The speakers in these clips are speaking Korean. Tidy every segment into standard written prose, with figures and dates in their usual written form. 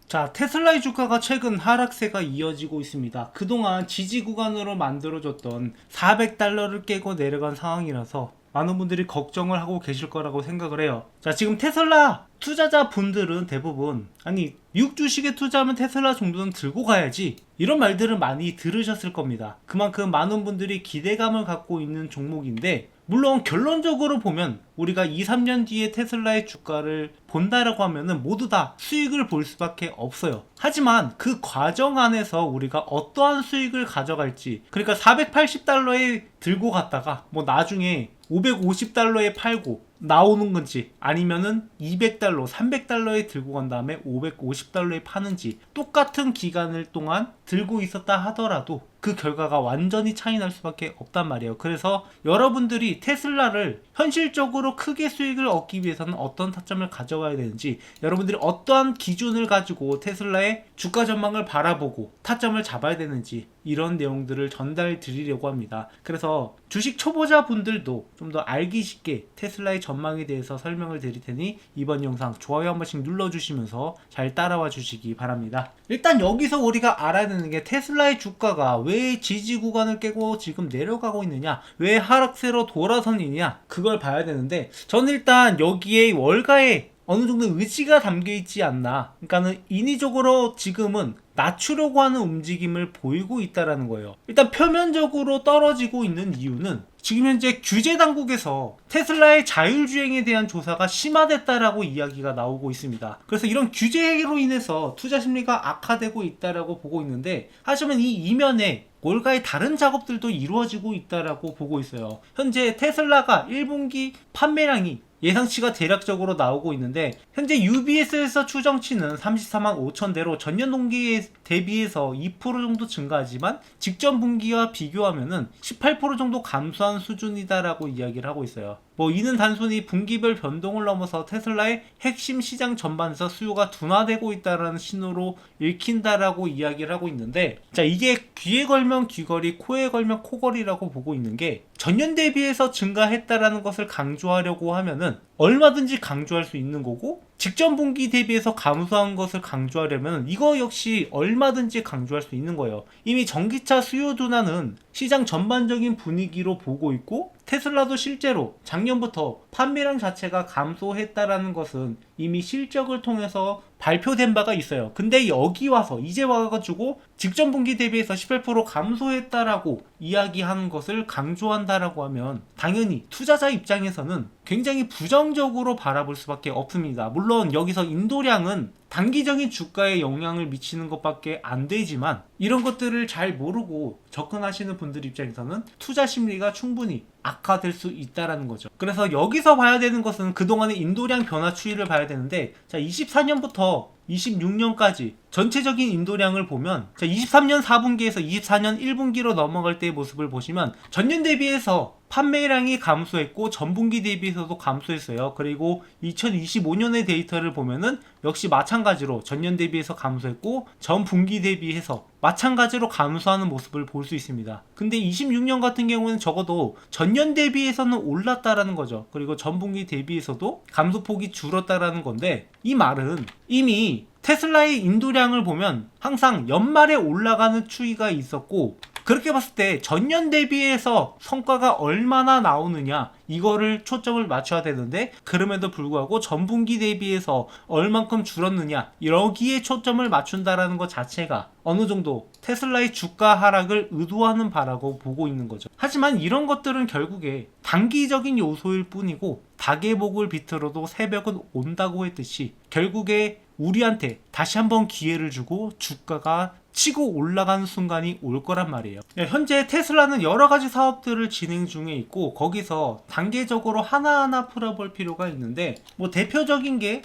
자, 테슬라의 주가가 최근 하락세가 이어지고 있습니다. 그동안 지지 구간으로 만들어졌던 400달러를 깨고 내려간 상황이라서 많은 분들이 걱정을 하고 계실 거라고 생각을 해요. 자, 지금 테슬라 투자자 분들은 대부분 아니 미국 주식에 투자하면 테슬라 정도는 들고 가야지, 이런 말들을 많이 들으셨을 겁니다. 그만큼 많은 분들이 기대감을 갖고 있는 종목인데, 물론 결론적으로 보면 우리가 2, 3년 뒤에 테슬라의 주가를 본다라고 하면은 모두 다 수익을 볼 수밖에 없어요. 하지만 그 과정 안에서 우리가 어떠한 수익을 가져갈지, 그러니까 480달러에 들고 갔다가 뭐 나중에 550달러에 팔고 나오는 건지, 아니면은 200달러, 300달러에 들고 간 다음에 550달러에 파는지, 똑같은 기간을 동안 들고 있었다 하더라도 그 결과가 완전히 차이 날 수밖에 없단 말이에요. 그래서 여러분들이 테슬라를 현실적으로 크게 수익을 얻기 위해서는 어떤 타점을 가져가야 되는지, 여러분들이 어떠한 기준을 가지고 테슬라의 주가 전망을 바라보고 타점을 잡아야 되는지, 이런 내용들을 전달 드리려고 합니다. 그래서 주식 초보자 분들도 좀 더 알기 쉽게 테슬라의 전망에 대해서 설명을 드릴 테니 이번 영상 좋아요 한 번씩 눌러주시면서 잘 따라와 주시기 바랍니다. 일단 여기서 우리가 알아야 되는 게, 테슬라의 주가가 왜 지지 구간을 깨고 지금 내려가고 있느냐, 왜 하락세로 돌아서느냐, 그걸 봐야 되는데, 저는 일단 여기에 월가에 어느 정도 의지가 담겨 있지 않나, 그러니까는 인위적으로 지금은 낮추려고 하는 움직임을 보이고 있다라는 거예요. 일단 표면적으로 떨어지고 있는 이유는 지금 현재 규제 당국에서 테슬라의 자율주행에 대한 조사가 심화됐다라고 이야기가 나오고 있습니다. 그래서 이런 규제로 인해서 투자 심리가 악화되고 있다라고 보고 있는데, 하지만 이 이면에 월가의 다른 작업들도 이루어지고 있다라고 보고 있어요. 현재 테슬라가 1분기 판매량이 예상치가 대략적으로 나오고 있는데, 현재 UBS에서 추정치는 34만 5천 대로 전년 동기에 대비해서 2% 정도 증가하지만 직전 분기와 비교하면은 18% 정도 감소한 수준이다라고 이야기를 하고 있어요. 이는 단순히 분기별 변동을 넘어서 테슬라의 핵심 시장 전반에서 수요가 둔화되고 있다라는 신호로 읽힌다라고 이야기를 하고 있는데, 자, 이게 귀에 걸면 귀걸이, 코에 걸면 코걸이라고 보고 있는 게, 전년 대비해서 증가했다라는 것을 강조하려고 하면은 얼마든지 강조할 수 있는 거고, 직전 분기 대비해서 감소한 것을 강조하려면 이거 역시 얼마든지 강조할 수 있는 거예요. 이미 전기차 수요 둔화는 시장 전반적인 분위기로 보고 있고, 테슬라도 실제로 작년부터 판매량 자체가 감소했다라는 것은 이미 실적을 통해서 발표된 바가 있어요. 근데 여기 와서 이제 와가지고 직전 분기 대비해서 18% 감소했다라고 이야기하는 것을 강조한다라고 하면 당연히 투자자 입장에서는 굉장히 부정적으로 바라볼 수밖에 없습니다. 물론 여기서 인도량은 단기적인 주가에 영향을 미치는 것밖에 안 되지만, 이런 것들을 잘 모르고 접근하시는 분들 입장에서는 투자 심리가 충분히 악화될 수 있다라는 거죠. 그래서 여기서 봐야 되는 것은 그동안의 인도량 변화 추이를 봐야 되는데, 자, 24년부터 26년까지 전체적인 인도량을 보면, 자, 23년 4분기에서 24년 1분기로 넘어갈 때의 모습을 보시면 전년 대비해서 판매량이 감소했고 전분기 대비해서도 감소했어요. 그리고 2025년의 데이터를 보면은 역시 마찬가지로 전년 대비해서 감소했고 전분기 대비해서 마찬가지로 감소하는 모습을 볼 수 있습니다. 근데 26년 같은 경우는 적어도 전년 대비해서는 올랐다라는 거죠. 그리고 전분기 대비해서도 감소폭이 줄었다라는 건데, 이 말은 이미 테슬라의 인도량을 보면 항상 연말에 올라가는 추이가 있었고, 그렇게 봤을 때 전년 대비해서 성과가 얼마나 나오느냐, 이거를 초점을 맞춰야 되는데, 그럼에도 불구하고 전분기 대비해서 얼만큼 줄었느냐, 여기에 초점을 맞춘다라는 것 자체가 어느 정도 테슬라의 주가 하락을 의도하는 바라고 보고 있는 거죠. 하지만 이런 것들은 결국에 단기적인 요소일 뿐이고, 닭의 목을 비틀어도 새벽은 온다고 했듯이 결국에 우리한테 다시 한번 기회를 주고 주가가 치고 올라가는 순간이 올 거란 말이에요. 현재 테슬라는 여러 가지 사업들을 진행 중에 있고, 거기서 단계적으로 하나하나 풀어볼 필요가 있는데, 대표적인 게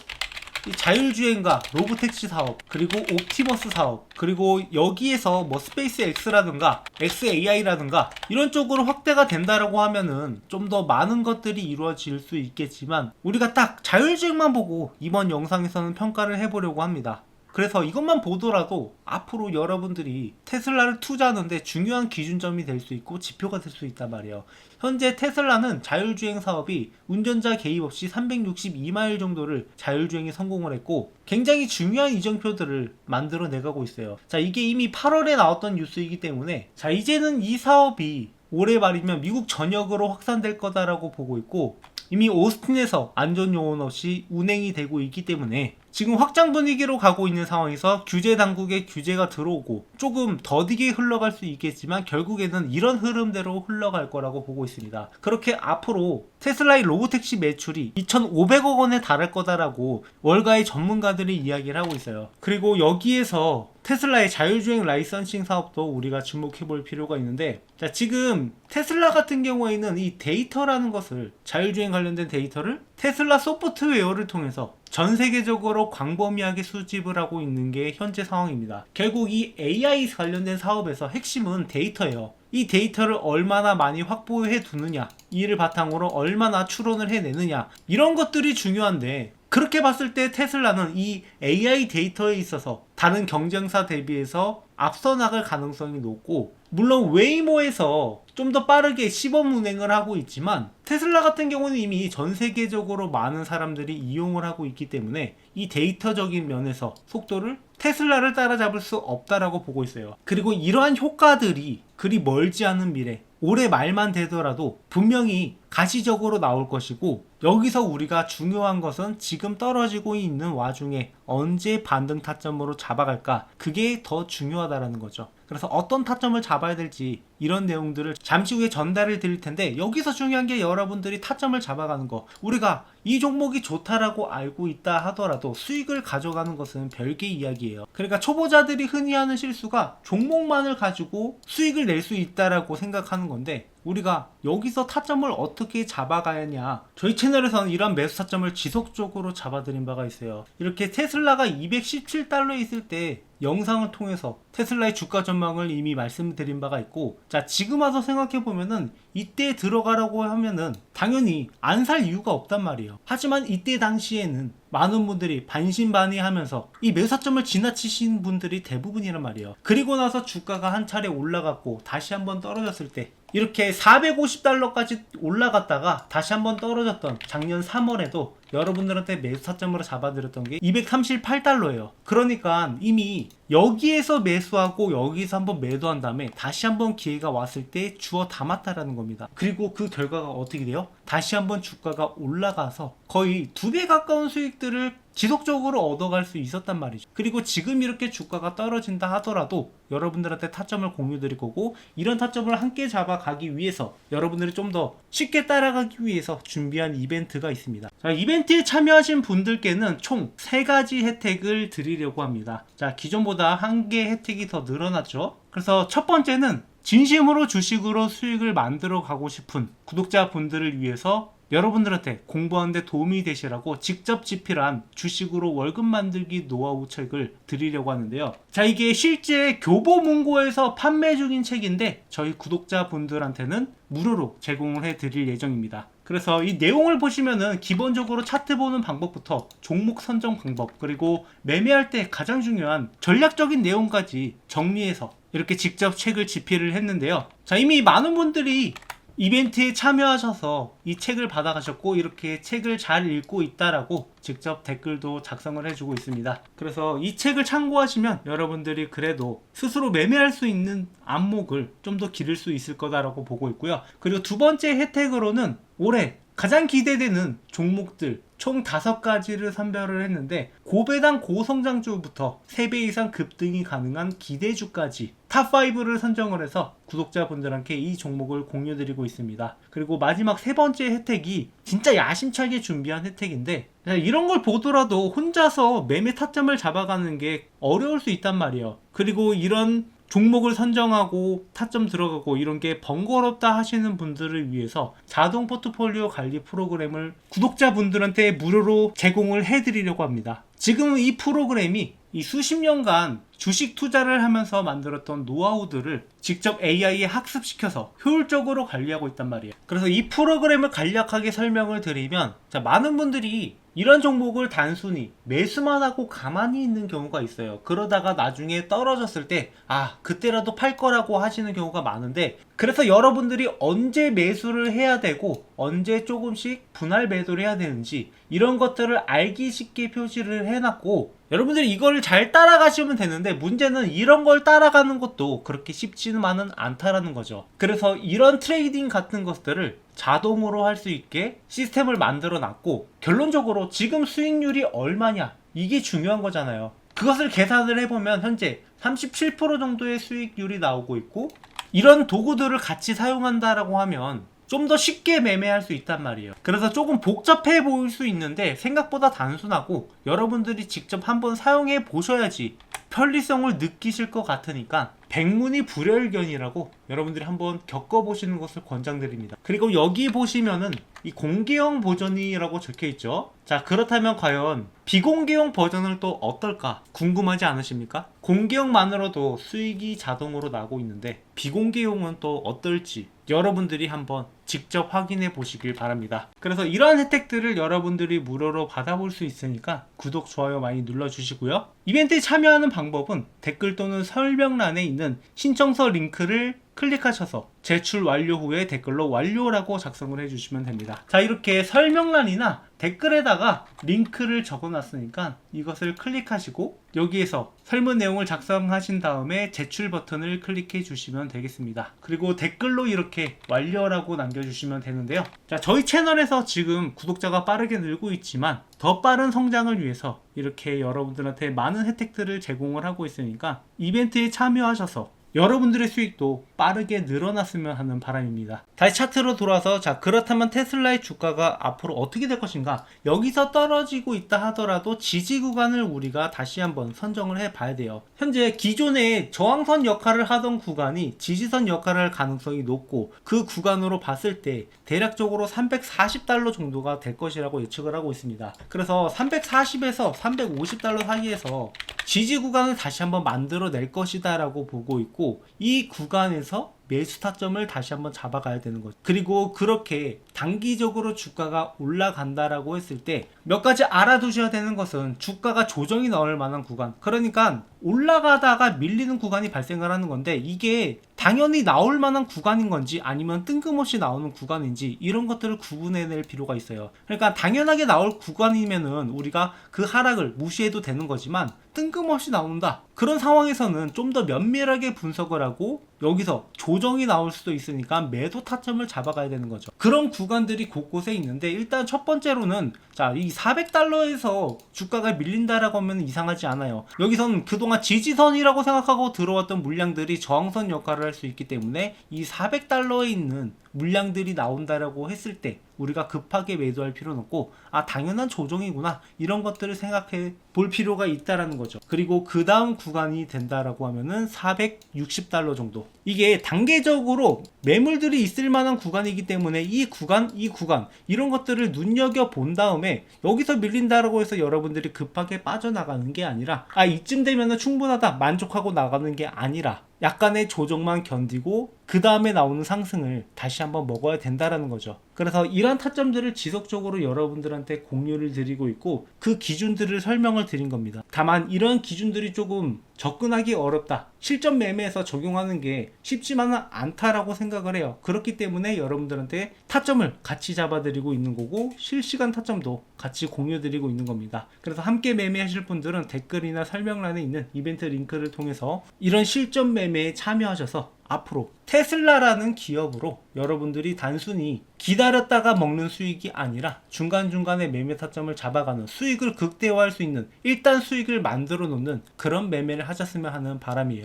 자율주행과 로보택시 사업, 그리고 옵티머스 사업, 그리고 여기에서 스페이스 X라든가 XAI라든가 이런 쪽으로 확대가 된다라고 하면은 좀 더 많은 것들이 이루어질 수 있겠지만, 우리가 딱 자율주행만 보고 이번 영상에서는 평가를 해보려고 합니다. 그래서 이것만 보더라도 앞으로 여러분들이 테슬라를 투자하는데 중요한 기준점이 될 수 있고 지표가 될 수 있단 말이에요. 현재 테슬라는 자율주행 사업이 운전자 개입 없이 362마일 정도를 자율주행에 성공을 했고 굉장히 중요한 이정표들을 만들어 내가고 있어요. 자, 이게 이미 8월에 나왔던 뉴스이기 때문에 자, 이제는 이 사업이 올해 말이면 미국 전역으로 확산될 거다라고 보고 있고 이미 오스틴에서 안전요원 없이 운행이 되고 있기 때문에 지금 확장 분위기로 가고 있는 상황에서 규제 당국의 규제가 들어오고 조금 더디게 흘러갈 수 있겠지만 결국에는 이런 흐름대로 흘러갈 거라고 보고 있습니다. 그렇게 앞으로 테슬라의 로보택시 매출이 2,500억 원에 달할 거다라고 월가의 전문가들이 이야기를 하고 있어요. 그리고 여기에서 테슬라의 자율주행 라이선싱 사업도 우리가 주목해 볼 필요가 있는데 자, 지금 테슬라 같은 경우에는 이 데이터라는 것을 자율주행 관련된 데이터를 테슬라 소프트웨어를 통해서 전 세계적으로 광범위하게 수집을 하고 있는 게 현재 상황입니다. 결국 이 AI 관련된 사업에서 핵심은 데이터예요. 이 데이터를 얼마나 많이 확보해 두느냐, 이를 바탕으로 얼마나 추론을 해내느냐, 이런 것들이 중요한데 그렇게 봤을 때 테슬라는 이 AI 데이터에 있어서 다른 경쟁사 대비해서 앞서 나갈 가능성이 높고 물론 웨이모에서 좀 더 빠르게 시범 운행을 하고 있지만 테슬라 같은 경우는 이미 전 세계적으로 많은 사람들이 이용을 하고 있기 때문에 이 데이터적인 면에서 속도를 테슬라를 따라잡을 수 없다라고 보고 있어요. 그리고 이러한 효과들이 그리 멀지 않은 미래 올해 말만 되더라도 분명히 가시적으로 나올 것이고 여기서 우리가 중요한 것은 지금 떨어지고 있는 와중에 언제 반등 타점으로 잡아갈까, 그게 더 중요하다라는 거죠. 그래서 어떤 타점을 잡아야 될지 이런 내용들을 잠시 후에 전달을 드릴 텐데 여기서 중요한 게 여러분들이 타점을 잡아가는 거, 우리가 이 종목이 좋다라고 알고 있다 하더라도 수익을 가져가는 것은 별개 이야기예요. 그러니까 초보자들이 흔히 하는 실수가 종목만을 가지고 수익을 낼 수 있다라고 생각하는 건데 우리가 여기서 타점을 어떻게 잡아가느냐, 저희 채널에서는 이런 매수 타점을 지속적으로 잡아드린 바가 있어요. 이렇게 테슬라가 217달러에 있을 때 영상을 통해서 테슬라의 주가 전망을 이미 말씀드린 바가 있고 자, 지금 와서 생각해보면은 이때 들어가라고 하면은 당연히 안 살 이유가 없단 말이에요. 하지만 이때 당시에는 많은 분들이 반신반의하면서 이 매수타점을 지나치신 분들이 대부분이란 말이에요. 그리고 나서 주가가 한 차례 올라갔고 다시 한번 떨어졌을 때 이렇게 450달러까지 올라갔다가 다시 한번 떨어졌던 작년 3월에도 여러분들한테 매수 타점으로 잡아드렸던 게 238달러예요. 그러니까 이미 여기에서 매수하고 여기서 한번 매도한 다음에 다시 한번 기회가 왔을 때 주워 담았다라는 겁니다. 그리고 그 결과가 어떻게 돼요? 다시 한번 주가가 올라가서 거의 2배 가까운 수익들을 지속적으로 얻어갈 수 있었단 말이죠. 그리고 지금 이렇게 주가가 떨어진다 하더라도 여러분들한테 타점을 공유 드릴 거고 이런 타점을 함께 잡아가기 위해서 여러분들이 좀 더 쉽게 따라가기 위해서 준비한 이벤트가 있습니다. 자, 이벤트에 참여하신 분들께는 총 3가지 혜택을 드리려고 합니다. 자, 기존보다 1개 혜택이 더 늘어났죠. 그래서 첫 번째는 진심으로 주식으로 수익을 만들어 가고 싶은 구독자분들을 위해서 여러분들한테 공부하는데 도움이 되시라고 직접 집필한 주식으로 월급 만들기 노하우 책을 드리려고 하는데요. 자, 이게 실제 교보문고에서 판매 중인 책인데 저희 구독자분들한테는 무료로 제공을 해드릴 예정입니다. 그래서 이 내용을 보시면은 기본적으로 차트 보는 방법부터 종목 선정 방법, 그리고 매매할 때 가장 중요한 전략적인 내용까지 정리해서 이렇게 직접 책을 집필을 했는데요. 자, 이미 많은 분들이 이벤트에 참여하셔서 이 책을 받아가셨고 이렇게 책을 잘 읽고 있다라고 직접 댓글도 작성을 해주고 있습니다. 그래서 이 책을 참고하시면 여러분들이 그래도 스스로 매매할 수 있는 안목을 좀 더 기를 수 있을 거다라고 보고 있고요. 그리고 두 번째 혜택으로는 올해 가장 기대되는 종목들 총 5가지를 선별을 했는데 고배당 고성장주부터 3배 이상 급등이 가능한 기대주까지 탑5를 선정을 해서 구독자분들한테 이 종목을 공유드리고 있습니다. 그리고 마지막 3번째 혜택이 진짜 야심차게 준비한 혜택인데 이런 걸 보더라도 혼자서 매매 타점을 잡아가는 게 어려울 수 있단 말이에요. 그리고 이런 종목을 선정하고 타점 들어가고 이런 게 번거롭다 하시는 분들을 위해서 자동 포트폴리오 관리 프로그램을 구독자분들한테 무료로 제공을 해드리려고 합니다. 지금 이 프로그램이 이 수십 년간 주식 투자를 하면서 만들었던 노하우들을 직접 AI에 학습시켜서 효율적으로 관리하고 있단 말이에요. 그래서 이 프로그램을 간략하게 설명을 드리면 자, 많은 분들이 이런 종목을 단순히 매수만 하고 가만히 있는 경우가 있어요. 그러다가 나중에 떨어졌을 때 그때라도 팔 거라고 하시는 경우가 많은데, 그래서 여러분들이 언제 매수를 해야 되고 언제 조금씩 분할 매도를 해야 되는지 이런 것들을 알기 쉽게 표시를 해놨고, 여러분들이 이걸 잘 따라가시면 되는데, 문제는 이런 걸 따라가는 것도 그렇게 쉽지만은 않다라는 거죠. 그래서 이런 트레이딩 같은 것들을 자동으로 할 수 있게 시스템을 만들어 놨고, 결론적으로 지금 수익률이 얼마냐, 이게 중요한 거잖아요. 그것을 계산을 해보면 현재 37% 정도의 수익률이 나오고 있고, 이런 도구들을 같이 사용한다라고 하면 좀 더 쉽게 매매할 수 있단 말이에요. 그래서 조금 복잡해 보일 수 있는데 생각보다 단순하고, 여러분들이 직접 한번 사용해 보셔야지 편리성을 느끼실 것 같으니까 백문이불여일견이라고 여러분들이 한번 겪어보시는 것을 권장드립니다. 그리고 여기 보시면은 이 공개형 버전이라고 적혀있죠. 자, 그렇다면 과연 비공개형 버전은 또 어떨까 궁금하지 않으십니까? 공개형만으로도 수익이 자동으로 나고 있는데 비공개형은 또 어떨지 여러분들이 한번 직접 확인해 보시길 바랍니다. 그래서 이러한 혜택들을 여러분들이 무료로 받아볼 수 있으니까 구독, 좋아요 많이 눌러주시고요. 이벤트에 참여하는 방법은 댓글 또는 설명란에 있는 신청서 링크를 클릭하셔서 제출 완료 후에 댓글로 완료라고 작성을 해주시면 됩니다. 자, 이렇게 설명란이나 댓글에다가 링크를 적어놨으니까 이것을 클릭하시고 여기에서 설문 내용을 작성하신 다음에 제출 버튼을 클릭해 주시면 되겠습니다. 그리고 댓글로 이렇게 완료라고 남겨주시면 되는데요. 자, 저희 채널에서 지금 구독자가 빠르게 늘고 있지만 더 빠른 성장을 위해서 이렇게 여러분들한테 많은 혜택들을 제공을 하고 있으니까 이벤트에 참여하셔서 여러분들의 수익도 빠르게 늘어났으면 하는 바람입니다. 다시 차트로 돌아서, 자, 그렇다면 테슬라의 주가가 앞으로 어떻게 될 것인가? 여기서 떨어지고 있다 하더라도 지지 구간을 우리가 다시 한번 선정을 해 봐야 돼요. 현재 기존에 저항선 역할을 하던 구간이 지지선 역할을 할 가능성이 높고, 그 구간으로 봤을 때 대략적으로 340달러 정도가 될 것이라고 예측을 하고 있습니다. 그래서 340에서 350달러 사이에서 지지 구간을 다시 한번 만들어 낼 것이다 라고 보고 있고, 이 구간에서 매수 타점을 다시 한번 잡아가야 되는 거죠. 그리고 그렇게 단기적으로 주가가 올라간다라고 했을 때 몇 가지 알아두셔야 되는 것은, 주가가 조정이 나올 만한 구간, 그러니까 올라가다가 밀리는 구간이 발생을 하는 건데, 이게 당연히 나올 만한 구간인 건지 아니면 뜬금없이 나오는 구간인지 이런 것들을 구분해낼 필요가 있어요. 그러니까 당연하게 나올 구간이면은 우리가 그 하락을 무시해도 되는 거지만, 뜬금없이 나온다, 그런 상황에서는 좀 더 면밀하게 분석을 하고 여기서 조정이 나올 수도 있으니까 매도 타점을 잡아가야 되는 거죠. 그런 구간들이 곳곳에 있는데, 일단 첫 번째로는, 자, 이 400달러에서 주가가 밀린다라고 하면 이상하지 않아요. 여기서는 그동안 지지선이라고 생각하고 들어왔던 물량들이 저항선 역할을 할 수 있기 때문에 이 400달러에 있는 물량들이 나온다라고 했을 때 우리가 급하게 매도할 필요는 없고, 당연한 조정이구나, 이런 것들을 생각해 볼 필요가 있다라는 거죠. 그리고 그 다음 구간이 된다라고 하면은 460달러 정도, 이게 단계적으로 매물들이 있을 만한 구간이기 때문에 이 구간 이런 것들을 눈여겨 본 다음에 여기서 밀린다라고 해서 여러분들이 급하게 빠져나가는 게 아니라, 이쯤 되면은 충분하다 만족하고 나가는 게 아니라 약간의 조정만 견디고 그 다음에 나오는 상승을 다시 한번 먹어야 된다라는 거죠. 그래서 이런 타점들을 지속적으로 여러분들한테 공유를 드리고 있고, 그 기준들을 설명을 드린 겁니다. 다만 이런 기준들이 조금 접근하기 어렵다, 실전 매매에서 적용하는 게 쉽지만은 않다라고 생각을 해요. 그렇기 때문에 여러분들한테 타점을 같이 잡아드리고 있는 거고, 실시간 타점도 같이 공유드리고 있는 겁니다. 그래서 함께 매매하실 분들은 댓글이나 설명란에 있는 이벤트 링크를 통해서 이런 실전 매매에 참여하셔서 앞으로 테슬라라는 기업으로 여러분들이 단순히 기다렸다가 먹는 수익이 아니라 중간중간에 매매 타점을 잡아가는, 수익을 극대화할 수 있는, 일단 수익을 만들어 놓는 그런 매매를 하셨으면 하는 바람이에요.